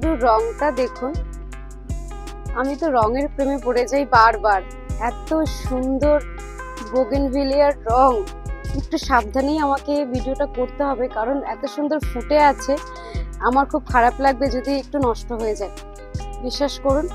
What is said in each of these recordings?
শুধু রংটা দেখুন, আমি তো রঙের প্রেমে পড়ে যাই বারবার। এত সুন্দর বোগেনভিলিয়ার রং। একটু সাবধানেই আমাকে ভিডিওটা করতে হবে, কারণ এত সুন্দর ফুটে আছে, আমার খুব খারাপ লাগবে যদি একটু নষ্ট হয়ে যায়। বিশ্বাস করুন,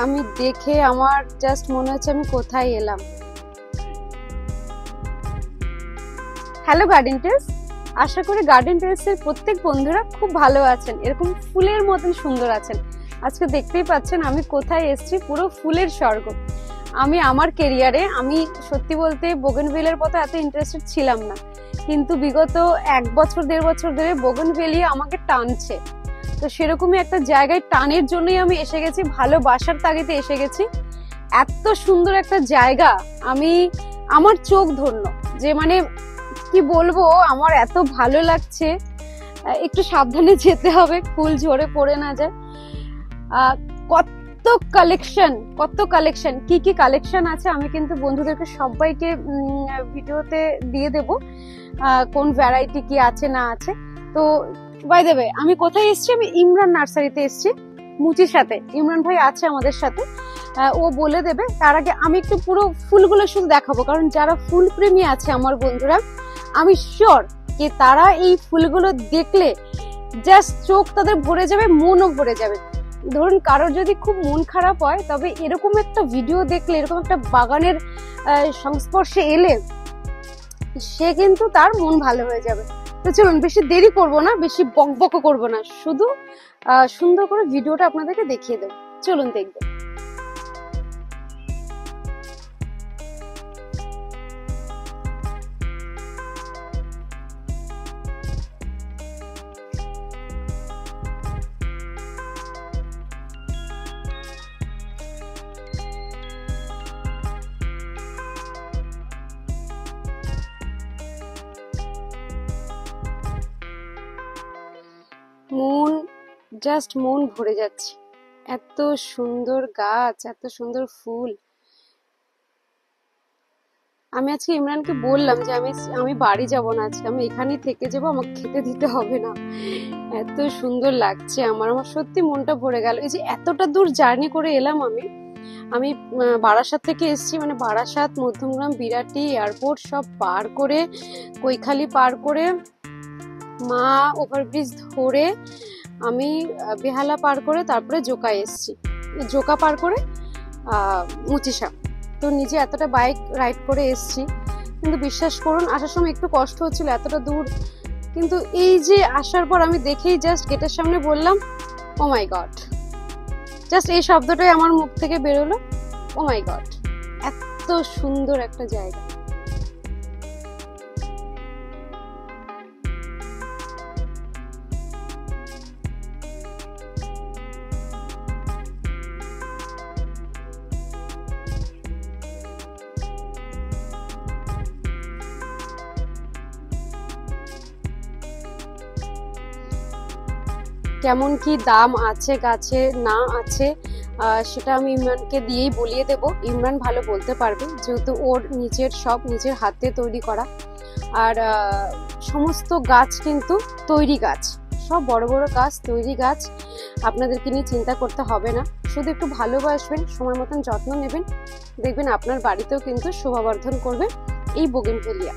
আমি দেখে আমার জাস্ট মনে হচ্ছে আমি কোথায় এলাম। হ্যালো গার্ডেন টেলস, আশা করি গার্ডেন টেলস এর প্রত্যেক বন্ধুরা খুব ভালো আছেন, এরকম ফুলের মতন সুন্দর আছেন। আজকে দেখতেই পাচ্ছেন আমি কোথায় এসেছি, পুরো ফুলের স্বর্গ। আমি আমার কেরিয়ারে আমি সত্যি বলতে বোগেনভিলিয়ার প্রতি এত ইন্টারেস্টেড ছিলাম না, কিন্তু বিগত 1 বছর 1.5 বছর ধরে বোগেনভিলিয়া আমাকে টানছে। তো সেরকমই একটা জায়গায় টানের জন্যই আমি এসে গেছি, ভালোবাসার তাগিদে এসে গেছি। এত সুন্দর একটা জায়গা, আমার চোখ ধন্য, যে মানে কি বলবো, আমার এত ভালো লাগছে। একটু সাবধানে যেতে হবে, ফুল ঝরে পড়ে না যায়। কত কালেকশন, কি কালেকশন আছে আমি কিন্তু বন্ধুদেরকে সবাইকে ভিডিওতে দিয়ে দেব, কোন ভ্যারাইটি কি আছে না আছে। তো বাই দ্য ওয়ে, আমি কোথায় এসেছি, আমি ইমরান নার্সারিতে এসেছি মুচির সাথে। ইমরান ভাই আছে আমাদের সাথে, ও বলে দেবে। তার আগে আমি একটু পুরো ফুলগুলো শুধু দেখাবো, কারণ যারা ফুল প্রেমী আছে আমার বন্ধুরা, আমি শিওর যে তারা এই ফুলগুলো দেখলে জাস্ট চোখ তাদের ভরে যাবে, মনও ভরে যাবে। ধরুন কারোর যদি খুব মন খারাপ হয়, তবে এরকম একটা ভিডিও দেখলে, এরকম একটা বাগানের সংস্পর্শে এলে সে কিন্তু তার মন ভালো হয়ে যাবে। তো চলুন, বেশি দেরি করব না, বেশি বকবক করব না, শুধু সুন্দর করে ভিডিওটা আপনাদেরকে দেখিয়ে দেব। চলুন দেখবেন। মন ভরে যাচ্ছে, এত সুন্দর গাছ, এত সুন্দর ফুল। আমি আজকে ইমরানকে বললাম যে আমি বাড়ি যাব না, আজকে আমি এখানেই থেকে যাব, আমাকে খেতে দিতে হবে না। এত সুন্দর লাগছে আমার সত্যি মনটা ভরে গেল। এই যে এতটা দূর জার্নি করে এলাম, আমি বারাসাত থেকে এসেছি, মানে বারাসাত, মধ্যমগ্রাম, বিরাটি, এয়ারপোর্ট সব পার করে, কৈখালি পার করে, মা ওভারব্রিজ ধরে, আমি বেহালা পার করে, তারপরে জোকা এসেছি, জোকা পার করে মুচিসা। তো নিজে এতটা বাইক রাইড করে এসেছি, কিন্তু বিশ্বাস করুন আসার সময় একটু কষ্ট হচ্ছিল, এতটা দূর। কিন্তু এই যে আসার পর আমি দেখেই জাস্ট গেটের সামনে বললাম, ও মাই গড, জাস্ট এই শব্দটাই আমার মুখ থেকে বেরোলো, ও মাই গড, এত সুন্দর একটা জায়গা। কেমন কি দাম আছে গাছে না আছে, সেটা আমি ইমরানকে দিয়েই বলিয়ে দেব। ইমরান ভালো বলতে পারবে, যেহেতু ওর নিজের হাতে তৈরি করা। আর সমস্ত গাছ কিন্তু তৈরি গাছ, সব বড় বড় গাছ, তৈরি গাছ। আপনাদেরকে নিয়ে চিন্তা করতে হবে না, শুধু একটু ভালোবাসবেন, সময় মতন যত্ন নেবেন, দেখবেন আপনার বাড়িতেও কিন্তু শোভাবর্ধন করবে এই বোগেনভিলিয়া।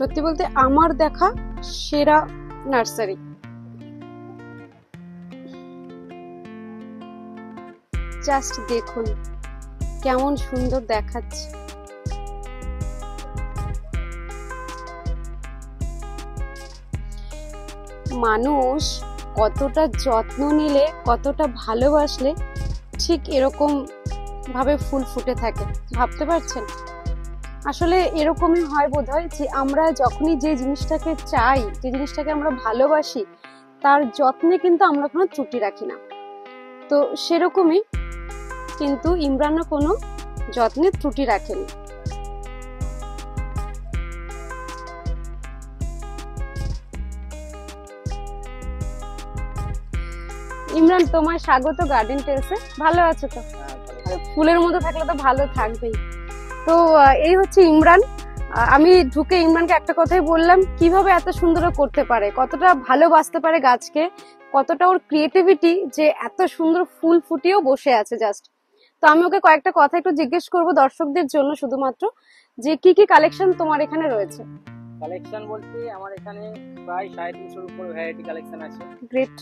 সত্যি বলতে আমার দেখা সেরা নার্সারি। জাস্ট দেখুন কেমন সুন্দর দেখাচ্ছে। মানুষ কতটা যত্ন নিলে, কতটা ভালোবাসলে ঠিক এরকম ভাবে ফুল ফুটে থাকে, ভাবতে পারছেন? আসলে এরকমই হয় বোধহয়, যে আমরা যখনই যে জিনিসটাকে চাই, যে জিনিসটাকে আমরা ভালোবাসি, তার যত্নে কিন্তু আমরা কোনো ত্রুটি রাখি না। তো সেরকমই কিন্তু ইমরানও কোনো যত্নে ত্রুটি রাখেনি। ইমরান, তোমার স্বাগত গার্ডেন টেলসে। ভালো আছো তো? ফুলের মধ্যে থাকলে তো ভালো থাকবেই। তো এই হচ্ছে ইমরান। আমি ঢুকে ইমরানকে একটা কথাই বললাম, কিভাবে এত সুন্দর করতে পারে, কতটা ভালোবাসতে পারে গাছকে, কতটা ওর ক্রিয়েটিভিটি যে এত সুন্দর ফুল ফুটিয়েও বসে আছে জাস্ট। তো আমি ওকে কয়েকটা কথা একটু জিজ্ঞেস করব দর্শকদের জন্য শুধুমাত্র, যে কি কি কালেকশন তোমার এখানে রয়েছে। কালেকশন বলতে আমার এখানে প্রায় 350 উপর ভ্যারাইটি কালেকশন আছে। গ্রেট।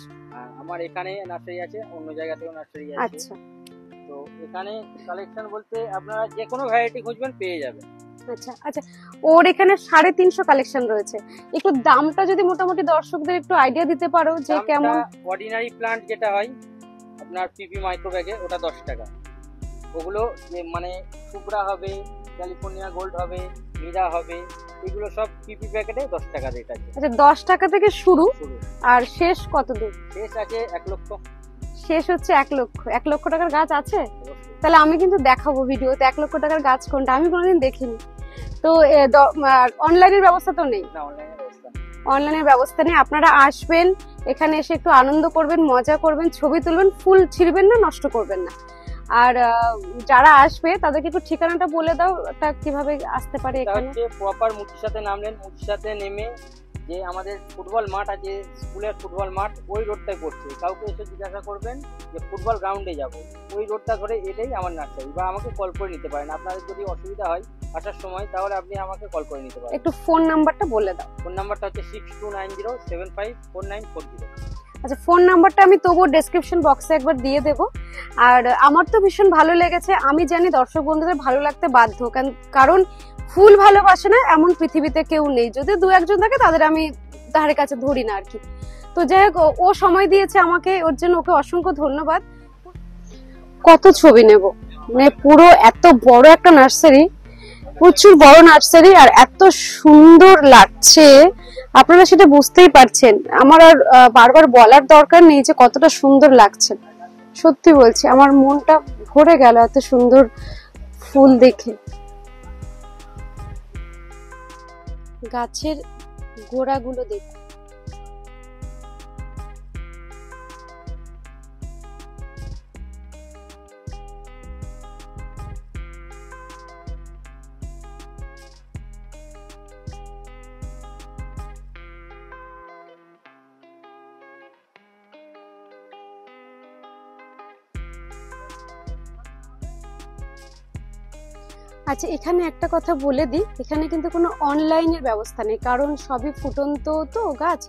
আমার এখানে নার্সারি আছে, অন্য জায়গাতেও নার্সারি আছে। আচ্ছা, তো এখানে কালেকশন বলতে আপনারা যে কোনো ভ্যারাইটি খুঁজবেন পেয়ে যাবেন। আচ্ছা আচ্ছা, ওর এখানে 350 কালেকশন রয়েছে। একটু দামটা যদি মোটামুটি দর্শকদের একটু আইডিয়া দিতে পারো যে কেমন। অর্ডিনারি প্লান্ট যেটা হয় আপনার পিপি মাইক্রো ব্যাগে, ওটা 10 টাকা। ওগুলো যে মানে সুপ্রা হবে, ক্যালিফোর্নিয়া গোল্ড হবে, মীরা হবে, এগুলো সব পিপি প্যাকেটে 10 টাকা রেট আছে। আচ্ছা, 10 টাকা থেকে শুরু। আর শেষ কত দূর? শেষ আছে 1 লক্ষ। শেষ হচ্ছে 1 লক্ষ। 1 লক্ষ টাকার গাছ আছে? তাহলে আমি কিন্তু দেখাবো ভিডিওতে 1 লক্ষ টাকার গাছ কোনটা, আমি কোনোদিন দেখিনি। তো অনলাইনের ব্যবস্থা তো নেই? না, অনলাইনের ব্যবস্থা নেই। অনলাইনের ব্যবস্থা নেই। আপনারা আসবেন, এখানে এসে একটু আনন্দ করবেন, মজা করবেন, ছবি তুলবেন, ফুল ছিঁড়বেন না, নষ্ট করবেন না। আর যারা আসবে তাদেরকে একটু ঠিকানাটা বলে দাও, ওটা কিভাবে আসতে পারে এখানে। প্রপার মুচিসাতে নামলেন, মুচিসাতে নেমে যে আমাদের ফুটবল মাঠ আছে, স্কুলের ফুটবল মাঠ, ওই রোডটায় পড়ছে। কাউকে এসে জিজ্ঞাসা করবেন যে ফুটবল গ্রাউন্ডে যাব, ওই রোডটা ধরে এলেই আমার নার্সারি, বা আমাকে কল করে নিতে পারেন। আপনাদের যদি অসুবিধা হয় আসার সময়, তাহলে আপনি আমাকে কল করে নিতে পারেন। একটু ফোন নাম্বারটা বলে দাও। ফোন নাম্বারটা হচ্ছে 6290754940। আচ্ছা, ফোন নাম্বারটা আমি তবুও ডেসক্রিপশন বক্সে একবার দিয়ে দেব। আর আমার তো ভীষণ ভালো লেগেছে, আমি জানি দর্শক বন্ধুদের ভালো লাগতে বাধ্য, কারণ ফুল ভালোবাসে না এমন পৃথিবীতে কেউ নেই। যদি 2-1 জন থাকে তাদের আমি ধারে কাছে ধরি না আর কি। তো যাই হোক, ও সময় দিয়েছে আমাকে, ওর জন্য ওকে অসংখ্য ধন্যবাদ। কত ছবি নেব, মানে পুরো এত বড় একটা নার্সারি, প্রচুর বড় নার্সারি, আর এত সুন্দর লাগছে, আপনারা সেটা বুঝতেই পারছেন। আমার আর বারবার বলার দরকার নেই যে কতটা সুন্দর লাগছে। সত্যি বলছি, আমার মনটা ভরে গেল এত সুন্দর ফুল দেখে। গাছের গোড়াগুলো দেখুন, আচ্ছা এখানে একটা কথা বলে দিই, এখানে কিন্তু কোনো অনলাইনের ব্যবস্থা নেই, কারণ সবই ফুটন্ত তো গাছ,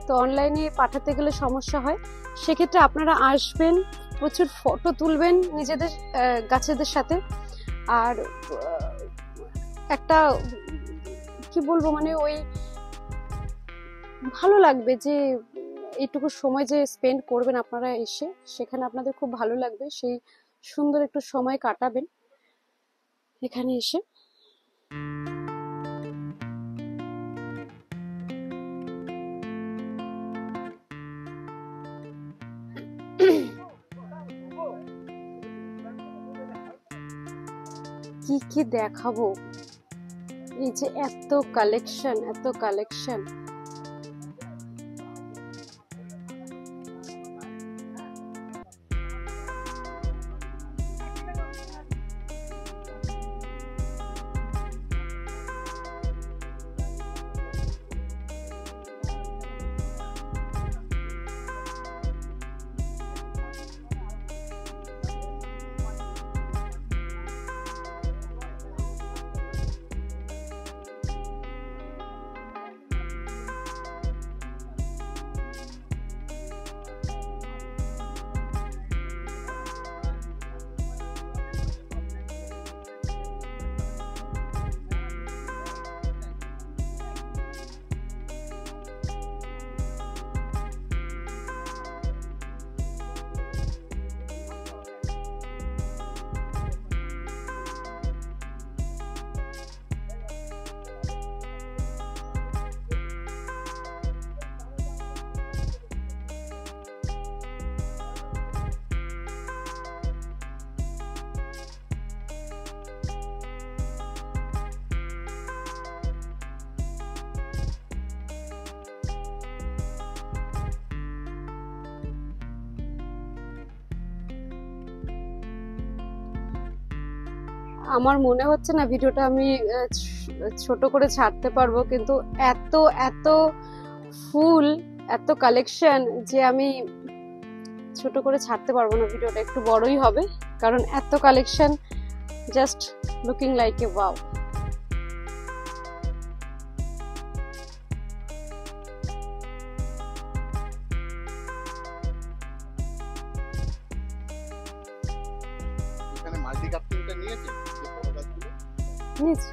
তো অনলাইনে পাঠাতে গেলে সমস্যা হয়। সেক্ষেত্রে আপনারা আসবেন, প্রচুর ফটো তুলবেন নিজেদের গাছেদের সাথে, আর একটা কি বলবো, মানে ওই ভালো লাগবে যে এইটুকু সময় যে স্পেন্ড করবেন আপনারা এসে, সেখানে আপনাদের খুব ভালো লাগবে, সেই সুন্দর একটু সময় কাটাবেন এখানে এসে। কি কি দেখাবো, এই যে এত কালেকশন, এত কালেকশন। আমার মনে হচ্ছে না ভিডিওটা আমি ছোট করে ছাড়তে পারবো, কিন্তু এত এত ফুল, এত কালেকশন যে আমি ছোট করে ছাড়তে পারবো না। ভিডিওটা একটু বড়ই হবে, কারণ এত collection, just looking like a wow. এখানে মাল্টি কাস্টিংটা নিয়েছে যে বড় গাছগুলো। নিয়েছি।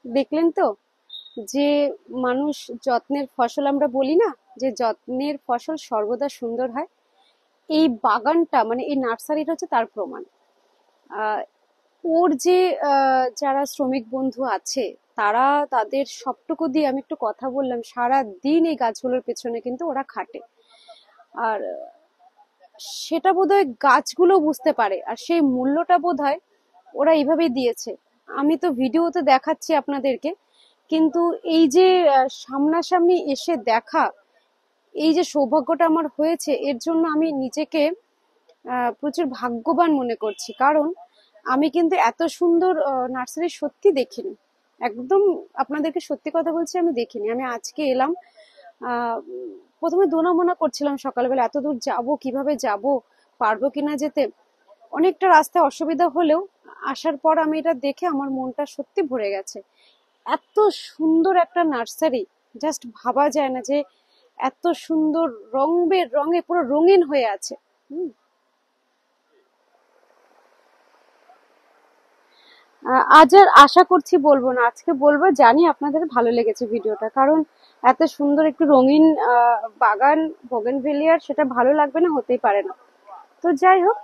দেখলেন তো যে মানুষ যত্নের ফসল, আমরা বলি না যে যত্নের ফসল সর্বদা সুন্দর হয়। এই বাগানটা মানে এই নার্সারিটা হচ্ছে তার প্রমাণ। আহ, ওর যে যারা শ্রমিক বন্ধু আছে, তারা তাদের সবটুকু দিয়ে, আমি একটু কথা বললাম, সারা দিন এই গাছগুলোর পেছনে কিন্তু ওরা খাটে। আর সেটা বোধহয় গাছগুলো বুঝতে পারে, আর সেই মূল্যটা বোধহয় ওরা এইভাবেই দিয়েছে। আমি তো ভিডিওতে দেখাচ্ছি আপনাদেরকে, কিন্তু এই যে সামনাসামনি এসে দেখা, এই যে সৌভাগ্যটা আমার হয়েছে, এর জন্য আমি নিজেকে প্রচুর ভাগ্যবান মনে করছি। কারণ আমি কিন্তু এত সুন্দর নার্সারি সত্যি দেখিনি, একদম আপনাদেরকে সত্যি কথা বলছি, আমি দেখিনি। আমি আজকে এলাম, প্রথমে দোনামোনা করছিলাম সকালবেলা, এত দূর যাব, কিভাবে যাব, পারবো কিনা যেতে। অনেকটা রাস্তায় অসুবিধা হলেও আসার পর আমি এটা দেখে আমার মনটা সত্যি ভরে গেছে। এত সুন্দর একটা নার্সারি, জাস্ট ভাবা যায় না যে এত সুন্দর রঙে পুরো রঙিন হয়ে আছে। হুম। আজ আর আশা করছি বলবো না, আজকে বলবো, জানি আপনাদের ভালো লেগেছে ভিডিওটা, কারণ এত সুন্দর একটু রঙিন বাগান বোগেনভেলিয়ার, সেটা ভালো লাগবে না, হতেই পারে না। তো যাই হোক,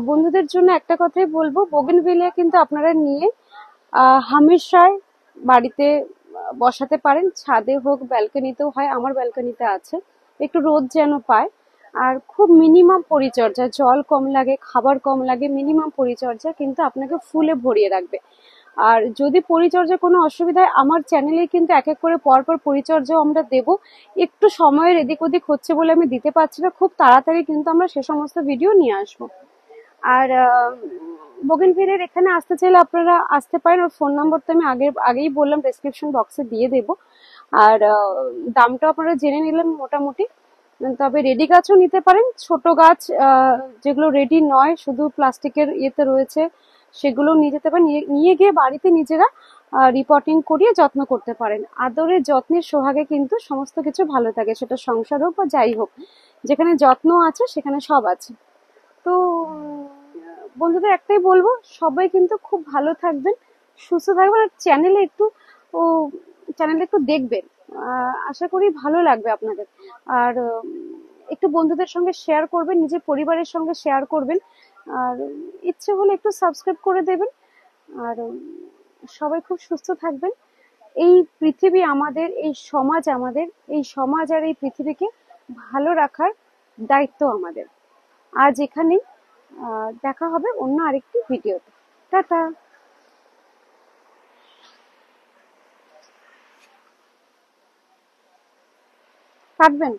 বন্ধুদের জন্য একটা কথাই বলবো, বোগেনভেলিয়া কিন্তু আপনারা নিয়ে হামেশাই বাড়িতে বসাতে পারেন, ছাদে হোক ব্যালকনিতেও হয়, আমার ব্যালকনিতে আছে, একটু রোদ যেন পায়। আর খুব মিনিমাম পরিচর্যা, জল কম লাগে, খাবার কম লাগে, মিনিমাম পরিচর্যা কিন্তু আপনাকে ফুলে ভরিয়ে রাখবে। আর যদি পরিচর্যা কোনো অসুবিধা হয়, আমার চ্যানেলে কিন্তু এক এক করে পরপর পরিচর্যাও আমরা দেব। একটু সময়ের এদিক ওদিক হচ্ছে বলে আমি দিতে পারছি না, খুব তাড়াতাড়ি কিন্তু আমরা সে সমস্ত ভিডিও নিয়ে আসবো। আর বোগেনভেলিয়ার এখানে আসতে চাইলে আপনারা আসতে পারেন, ওর ফোন নম্বর তো আমি আগেই বললাম, ডেসক্রিপশন বক্সে দিয়ে দেব। আর দামটা আপনারা জেনে নিলেন মোটামুটি। তবে রেডি গাছও নিতে পারেন, ছোট গাছ যেগুলো রেডি নয়, শুধু প্লাস্টিকের ইয়েতে রয়েছে, সেগুলো নিয়ে যেতে পারেন, নিয়ে গিয়ে বাড়িতে নিজেরা রিপোর্টিং করিয়ে যত্ন করতে পারেন। আদরে যত্নের সোহাগে কিন্তু সমস্ত কিছু ভালো থাকে, সেটা সংসার হোক বা যাই হোক, যেখানে যত্ন আছে সেখানে সব আছে। তো বন্ধুদের একটাই বলবো, সবাই কিন্তু খুব ভালো থাকবেন, সুস্থ থাকবেন, আর ও চ্যানেলে একটু দেখবেন, আশা করি ভালো লাগবে আপনাদের। আর একটু বন্ধুদের সঙ্গে শেয়ার করবেন, নিজের পরিবারের সঙ্গে শেয়ার করবেন, আর ইচ্ছে হলে একটু সাবস্ক্রাইব করে দেবেন। আর সবাই খুব সুস্থ থাকবেন। এই পৃথিবী আমাদের, এই সমাজ আমাদের, এই সমাজ আর এই পৃথিবীকে ভালো রাখার দায়িত্ব আমাদের। আজ এখানেই, দেখা হবে অন্য আরেকটি ভিডিওতে। টাটা। কাটবেন।